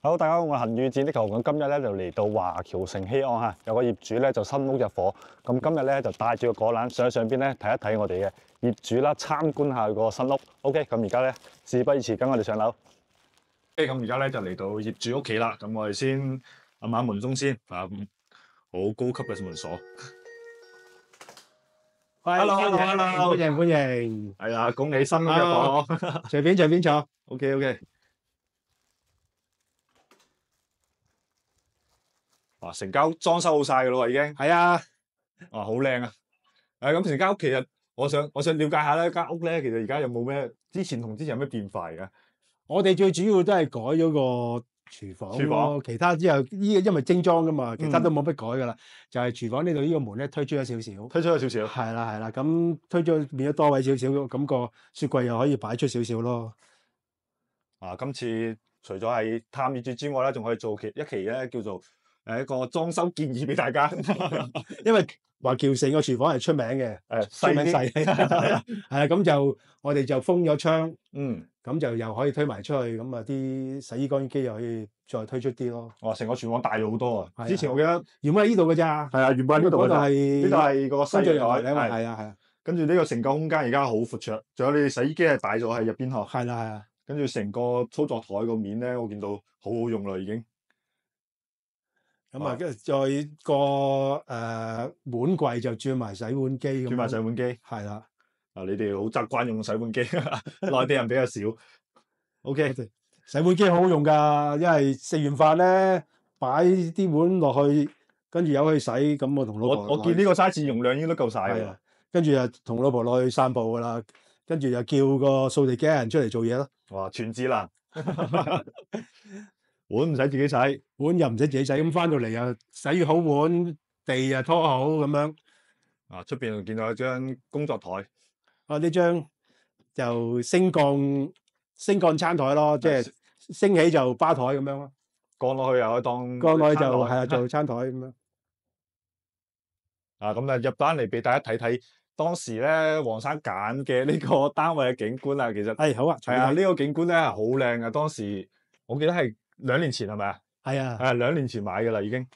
Hello，大家好，我係恒宇展的球，咁今日咧就嚟到華僑城希安嚇，有個業主咧就新屋入伙，咁今日咧就帶住個果籃上邊咧睇一睇我哋嘅業主啦，參觀下個新屋。OK，咁而家咧事不宜遲，跟我哋上樓。OK，咁而家咧就嚟到業主屋企啦，咁我哋先撳下門鐘先，好高級嘅門鎖。Hello，歡迎，係啊，恭喜新屋入伙，隨便坐。OK。哇！成間屋裝修好晒㗎咯喎，已經。係啊，哇，好靚啊！咁成間屋其實我想了解下咧，間屋咧其實而家有冇咩之前有咩變化嘅？我哋最主要都係改咗個廚房咯，其他之後因為精裝噶嘛，其他都冇乜改噶啦。就係廚房呢度呢個門咧推出咗少少，係啦，咁推咗變咗多位少少，咁個雪櫃又可以擺出少少咯。今次除咗係探業主之外咧，仲可以做一期咧叫做一個裝修建議俾大家，因為華僑城個廚房係出名嘅，細，係啊，咁就我哋就封咗窗，咁就又可以推埋出去，咁啊啲洗衣乾衣機又可以再推出啲咯。哇！成個廚房大咗好多啊！之前我記得原本喺呢度㗎咋，係啊，原本喺呢度㗎咋，呢度係個西陽台，係啊。跟住呢個成個空間而家好闊綽，仲有你洗衣機係大咗喺入邊嗬。係啦。跟住成個操作台個面咧，我見到好好用啦已經。咁啊，跟住再個碗櫃就轉埋洗碗機咁。轉埋洗碗機，係啦。你哋好習慣用洗碗機，內地人比較少。OK，洗碗機好好用㗎，因為食完飯咧擺啲碗落去，跟住由佢洗。咁我同老婆我見呢個 size 容量應該都夠晒㗎啦。跟住又同老婆落去散步㗎啦，跟住又叫個掃地機人出嚟做嘢咯。哇！全智能。碗唔使自己洗，碗又唔使自己洗，咁翻到嚟又洗好碗，地又拖好咁樣。出邊見到有張工作台。呢張就升降餐台咯，即係升起就吧台咁樣咯。降落去又可以當降落去就係啊，做餐台咁樣。咁啊入單嚟俾大家睇睇當時咧黃生揀嘅呢個單位嘅景觀啊，其實好啊，係啊，呢個景觀咧係好靚啊，當時我記得係2年前係咪啊？係啊。2年前買㗎啦已經。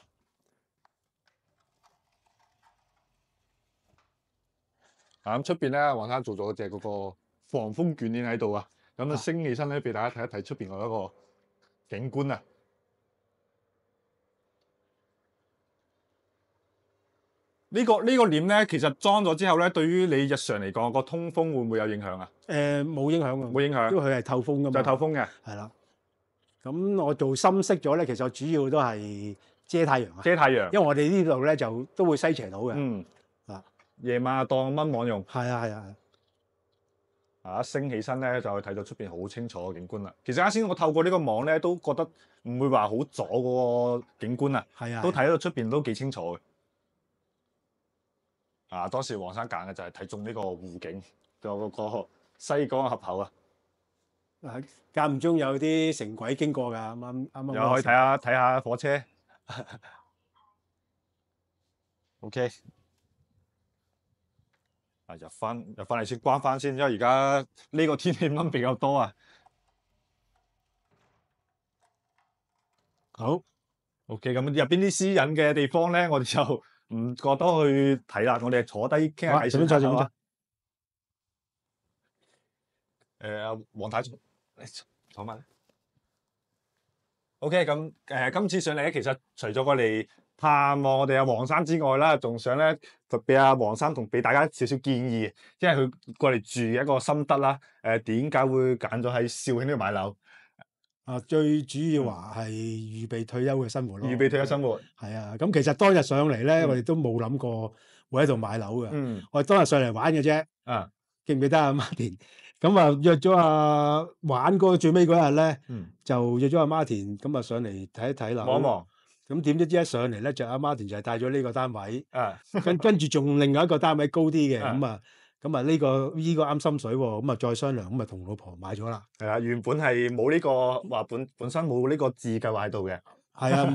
咁出邊咧，黃生做咗隻嗰個防風捲簾喺度啊，咁升起身咧，俾大家睇一睇出邊嗰一個景觀啊。呢個簾咧，其實裝咗之後咧，對於你日常嚟講個通風會唔會有影響啊？冇影響㗎，冇影響，因為佢係透風㗎嘛。就係透風嘅。係啦。咁我做深色咗咧，其實我主要都係遮太陽啊。遮太陽。因為我哋呢度咧就都會西斜到嘅。夜晚當蚊網用。係啊。一升起身咧，就可以睇到出邊好清楚嘅景觀啦。其實啱先我透過呢個網咧，都覺得唔會話好阻嗰個景觀啊。係啊。都睇到出邊都幾清楚嘅。當時黃生揀嘅就係睇中呢個湖景，仲有嗰個西江合口啊。間唔中有啲城軌經過㗎，啱。又可以睇下火車。OK。入翻嚟先，關翻先，因為而家呢個天氣蚊比較多啊。好。OK，咁入邊啲私隱嘅地方咧，我哋就唔覺得去睇啦，我哋坐低傾下偈先。黃太坐埋。OK，咁今次上嚟咧，其實除咗我哋探望我哋阿黃生之外啦，仲想咧就俾阿黃生俾大家少少建議，因為佢過嚟住嘅一個心得啦。點解會揀咗喺肇慶呢度買樓？最主要話係預備退休嘅生活咯。預備退休生活。係啊，咁其實當日上嚟咧，我哋都冇諗過會喺度買樓嘅。我哋當日上嚟玩嘅啫。記唔記得阿 Martin？咁啊約咗玩嗰最尾嗰日咧，就約咗阿 Martin 咁啊上嚟睇一睇樓。望一望。咁點知一上嚟咧，就阿 Martin 就係帶咗呢個單位。跟住仲另外一個單位高啲嘅，咁啊呢個啱心水喎，咁啊再商量，咁啊同老婆買咗啦。係啊，原本係冇呢個話本身冇呢個置計劃喺度嘅。係啊，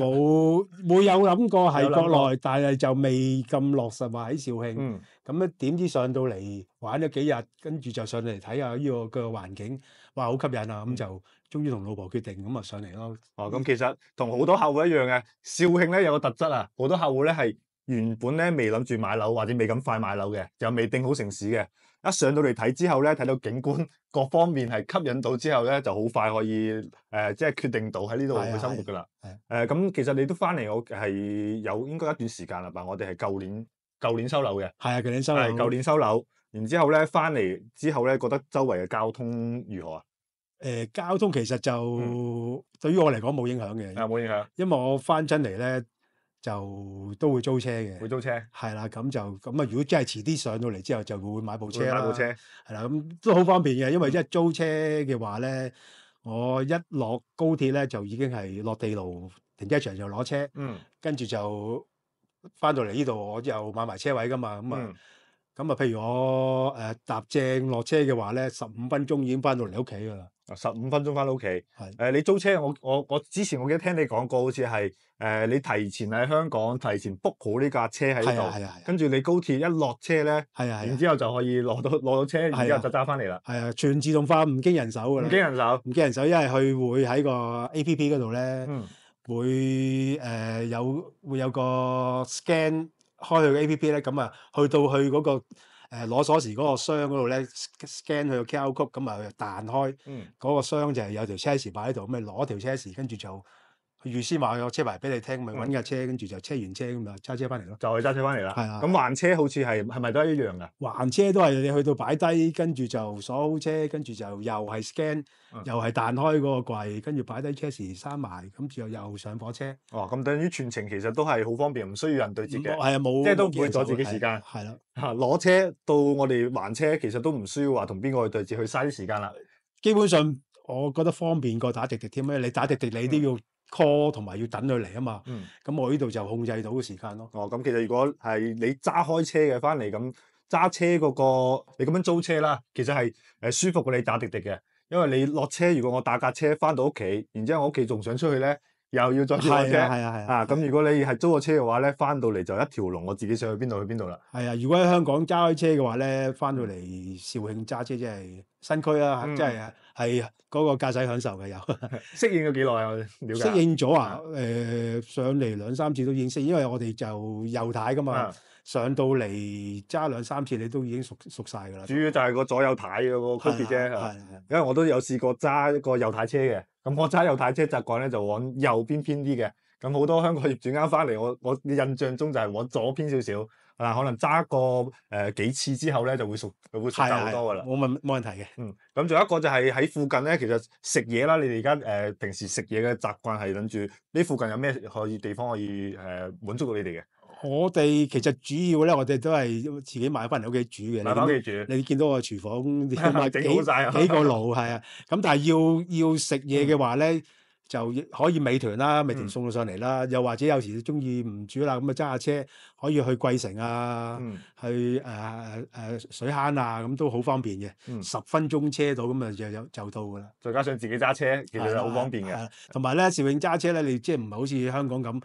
會有諗過係有諗過國內，但係就未咁落實話喺肇慶。嗯，咁咧點知上到嚟玩咗幾日，跟住就上嚟睇下呢個環境，哇好吸引啊！咁就終於同老婆決定咁啊上嚟咯。哦，咁其實同好多客戶一樣嘅，肇慶咧有個特質啊，好多客戶咧係原本咧未諗住買樓或者未咁快買樓嘅，又未定好城市嘅，一上到嚟睇之後咧，睇到景觀各方面係吸引到之後咧，就好快可以即係決定到喺呢度去生活噶啦。咁其實你都翻嚟，我係有應該一段時間啦吧？我哋係舊年收樓嘅。係啊，舊年收樓。舊年收樓，然之後咧翻嚟之後咧，覺得周圍嘅交通如何啊？交通其實就對於我嚟講冇影響嘅。冇影響，因為我翻親嚟咧就都會租車嘅。會租車。係啦，咁啊，如果真係遲啲上到嚟之後，就會買部車啦。買部車。係啦，咁都好方便嘅，因為一租車嘅話咧，我一落高鐵咧就已經係落地牢停車場就攞車。跟住就翻到嚟呢度，我又買埋車位噶嘛，咁啊，譬如我搭正落車嘅話咧，15分鐘已經翻到嚟屋企噶啦。15分鐘翻到屋企。係。你租車，我之前我記得聽你講過，好似係你提前喺香港提前 book 好呢架車喺度，係啊。跟住你高鐵一落車咧，然之後就可以攞到車，然之後就揸翻嚟啦。係啊，全自動化，唔經人手㗎啦。唔經人手。唔經人手，因為佢會喺個 A.P.P. 嗰度咧，會有個 scan 開佢嘅 A.P.P. 咧，咁啊去到去嗰個攞鎖匙嗰個箱嗰度咧 scan 佢個 QR code，咁啊彈開嗰個箱就係有條車匙擺喺度，咁咪攞條車匙，跟住就預先話個車牌俾你聽，咪揾架車，跟住就車完車咁啊揸車翻嚟咯。就係揸車翻嚟啦。係啊。咁還車好似係咪都係一樣㗎？還車都係你去到擺低，跟住就鎖好車，跟住就又係 scan，又係彈開嗰個櫃，跟住擺低車匙閂埋，咁之後又上火車。哦，咁等於全程其實都係好方便，唔需要人對接嘅。係啊，冇即係都唔會阻自己時間。係啦。攞車到我哋還車，其實都唔需要話同邊個去對接，去嘥啲時間啦。基本上我覺得方便過打滴滴添咧，你打滴滴你都要 call 同埋要等佢嚟啊嘛。咁我呢度就控制到個時間咯。哦，咁其實如果係你揸開車嘅翻嚟咁揸車嗰個，你咁樣租車啦，其實係舒服過你打滴滴嘅，因為你落車，如果我打架車翻到屋企，然之後我屋企仲想出去咧，又要再坐車。係啊。咁如果你係租個車嘅話咧，翻到嚟就一條龍，我自己想去邊度去邊度啦。係啊，如果喺香港揸開車嘅話咧，翻到嚟肇慶揸車真係新區啊，真係嗰個駕駛享受嘅有。適應咗幾耐啊？我了解。適應咗啊？上嚟2、3次都已經適應，因為我哋就右軚噶嘛，上到嚟揸2、3次你都已經熟晒㗎啦。主要就係個左右軚嗰個區別啫。係。因為我都有試過揸一個右軚車嘅，咁我揸右軚車習慣咧就往右邊偏啲嘅，咁好多香港業主啱翻嚟，我印象中就係往左偏少少，可能揸過幾次之後咧就會熟習好多㗎啦。冇問題嘅。咁仲有一個就係喺附近咧，其實食嘢啦，你哋而家平時食嘢嘅習慣係諗住呢附近有咩地方可以滿足到你哋嘅？我哋其實主要咧，我哋都係自己買翻嚟屋企煮嘅。買翻屋企煮。你見到個廚房整好晒幾個爐係啊，咁但係要食嘢嘅話咧，就可以美團啦，美團送到上嚟啦。又或者有時你中意唔煮啦，咁啊揸下車可以去桂城啊，去水坑啊，咁都好方便嘅。10分鐘車到咁啊就到㗎啦。再加上自己揸車，其實就好方便嘅。同埋咧，肇慶揸車咧，你即係唔係好似香港咁，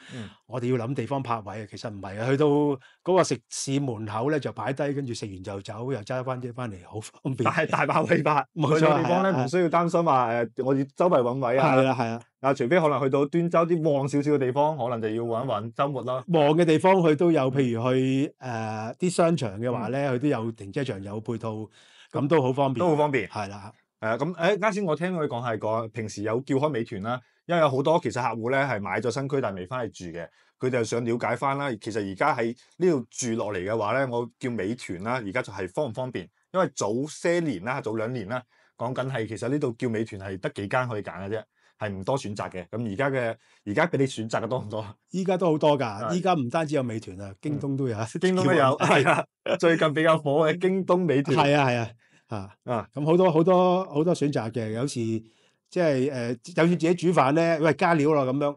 我哋要諗地方泊位啊。其實唔係啊，去到嗰個食肆門口咧就擺低，跟住食完就走，又揸翻車翻嚟，好方便。大把位法，冇錯。去到地方咧唔需要擔心話我要周圍揾位啊。係啊。除非可能去到端州啲旺少少嘅地方，可能就要揾一揾週末啦。旺嘅地方佢都有，譬如去啲商場嘅話咧，佢都有停車場有配套，咁都好方便。都好方便。係啦。咁啱先我聽佢講係講平時有叫開美團啦，因為有好多其實客戶咧係買咗新區但係未翻去住嘅，佢哋想了解翻啦。其實而家喺呢度住落嚟嘅話咧，我叫美團啦，而家就係方唔方便？因為早些年啦，早2年啦，講緊係其實呢度叫美團係得幾間可以揀嘅啫。係唔多選擇嘅，咁而家俾你選擇嘅多唔多？依家都好多㗎，依家唔單止有美團啊，京東都有。京東都有，係啊，最近比較火嘅京東美團。係啊，咁好多選擇嘅，有時即係就算自己煮飯咧，喂加料咯咁樣，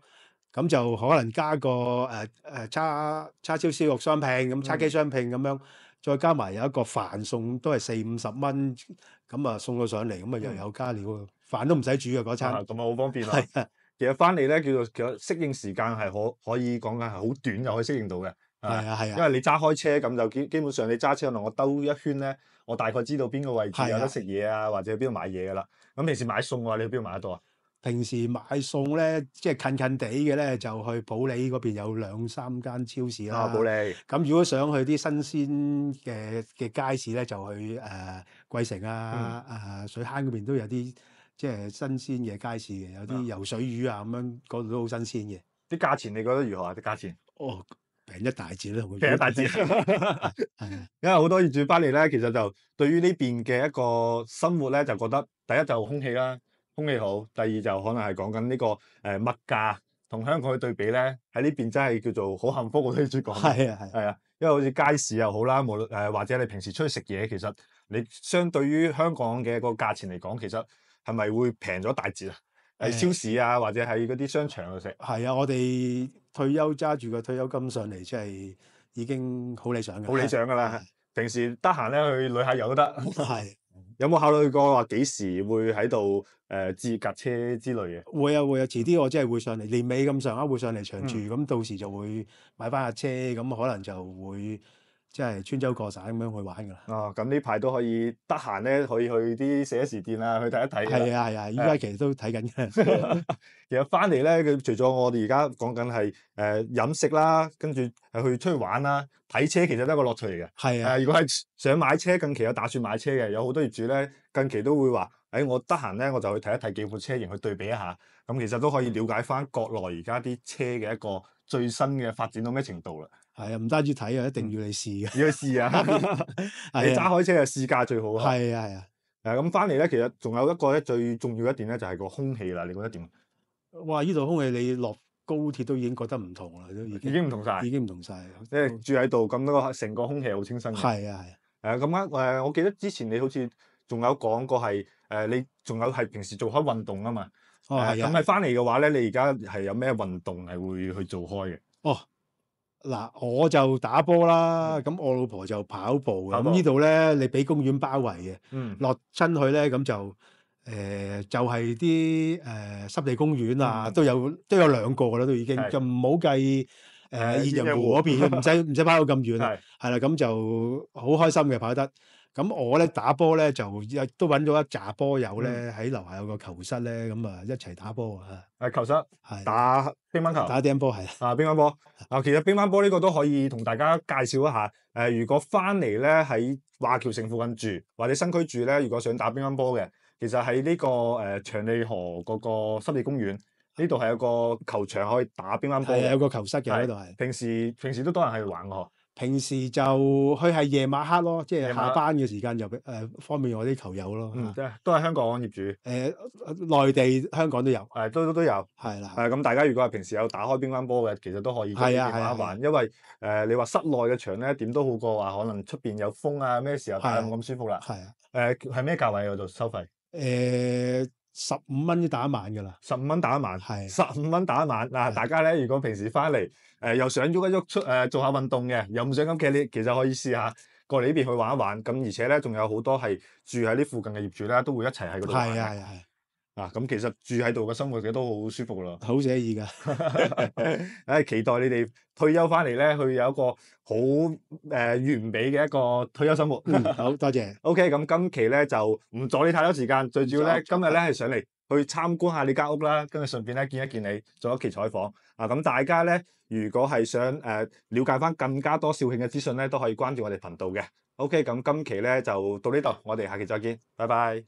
咁就可能加個叉燒燒肉雙拼咁，叉雞雙拼咁樣，再加埋有一個飯餸都係40-50蚊，咁啊送到上嚟，咁啊又有加料啊。飯都唔使煮嘅嗰餐，咁啊好方便咯。其實翻嚟咧，叫做其實適應時間係可以講緊係好短就可以適應到嘅。係啊，因為你揸開車咁就基本上你揸車可能我兜一圈咧，我大概知道邊個位置有得食嘢啊，或者邊度買嘢噶啦。咁平時買餸嘅話，你去邊度買得多啊？平時買餸咧，即係近近地嘅咧，就去普利嗰邊有2、3間超市啦。普利。咁如果想去啲新鮮嘅街市咧，就去桂城啊、水坑嗰邊都有啲即係新鮮嘅街市嘅，有啲游水魚啊咁樣，嗰度都好新鮮嘅。啲價錢你覺得如何啊？啲價錢？哦，平一大截啦，平一大截。因為好多業主翻嚟咧，其實就對於呢邊嘅一個生活咧，就覺得第一就空氣啦。空氣好，第二就可能係講緊呢個物價同香港去對比咧，喺呢邊真係叫做好幸福。我都要講。係啊，因為好似街市又好啦，無論或者你平時出去食嘢，其實你相對於香港嘅個價錢嚟講，其實係咪會平咗大截啊？喺超市啊，或者喺嗰啲商場度食。係啊，我哋退休揸住個退休金上嚟，即係已經好理想嘅。好理想㗎啦！平時得閒咧去旅下遊都得。係。有冇考慮過話幾時會喺度置架車之類嘅？會啊，遲啲我真係會上嚟，年尾咁上下會上嚟長住，咁到時就會買翻架車，咁可能就會即係穿州過省咁樣去玩㗎啦。哦，咁呢排都可以得閒咧，可以去啲4S店啊，去睇一睇。係啊，依家其實都睇緊嘅。其實翻嚟咧，佢除咗我哋而家講緊係飲食啦，跟住係去出去玩啦，睇車其實都係一個樂趣嚟嘅。係啊。如果係想買車，近期有打算買車嘅，有好多業主咧，近期都會話：我得閒咧，我就去睇一睇幾款車型，去對比一下。咁其實都可以了解翻國內而家啲車嘅一個最新嘅發展到咩程度啦。係啊，唔單止睇啊，一定要你試嘅。要去試啊！你揸開車嘅試駕最好啊！係啊。咁翻嚟咧，其實仲有一個咧最重要一點咧，就係個空氣啦。你覺得點？哇！呢度空氣你落高鐵都已經覺得唔同啦，都已經唔同晒，已經唔同晒。即係住喺度咁多個成個空氣好清新嘅。係啊。咁啱我記得之前你好似仲有講過係你仲有係平時做開運動啊嘛。哦，係啊。咁係翻嚟嘅話咧，你而家係有咩運動係會去做開嘅？哦。嗱，我就打波啦，咁我老婆就跑步嘅。咁呢度咧，你俾公園包圍嘅，落親去咧，咁就就係啲濕地公園啊，都有2個啦，都已經就唔好計現人湖嗰邊，唔使跑到咁遠啊。係啦，咁就好開心嘅跑得。咁我咧打波咧就都揾咗一紮波友咧，喺樓下有個球室咧，咁啊一齊打波啊。球室係打乒乓球，打乒乓波係乒乓波其實乒乓波呢個都可以同大家介紹一下。如果翻嚟咧喺華僑城附近住或者新區住咧，如果想打乒乓波嘅，其實喺呢個長利河嗰個濕地公園呢度係有個球場可以打乒乓波。係有個球室嘅呢度係。平時都多人喺度玩㗎。平時就去係夜晚黑咯，即係下班嘅時間就方便我啲球友咯。即係都係香港業主。內地香港都有。都有。係啦。咁大家如果係平時有打開乒乓波嘅，其實都可以玩一玩。因為你話室內嘅場咧，點都好過話可能出邊有風啊，咩時候打冇咁舒服啦。係啊。係咩價位嗰度收費？15蚊打一晚㗎啦。15蚊打一晚。係。15蚊打一晚嗱，大家咧如果平時翻嚟又想喐一喐做下運動嘅，又唔想咁嘅，你其實可以試下過嚟呢邊去玩一玩。咁而且咧仲有好多係住喺呢附近嘅業主咧，都會一齊喺嗰度玩。係。咁其實住喺度嘅生活嘅都好舒服咯。好寫意㗎。期待你哋退休翻嚟咧，去有一個好完美嘅一個退休生活。好多謝。OK，咁今期咧就唔阻你太多時間，最主要咧今日咧係上嚟去參觀下你間屋啦，跟住順便咧見一見你，做一期採訪。咁大家咧如果係想了解翻更加多肇慶嘅資訊咧，都可以關注我哋頻道嘅。OK，咁今期咧就到呢度，我哋下期再見，拜拜。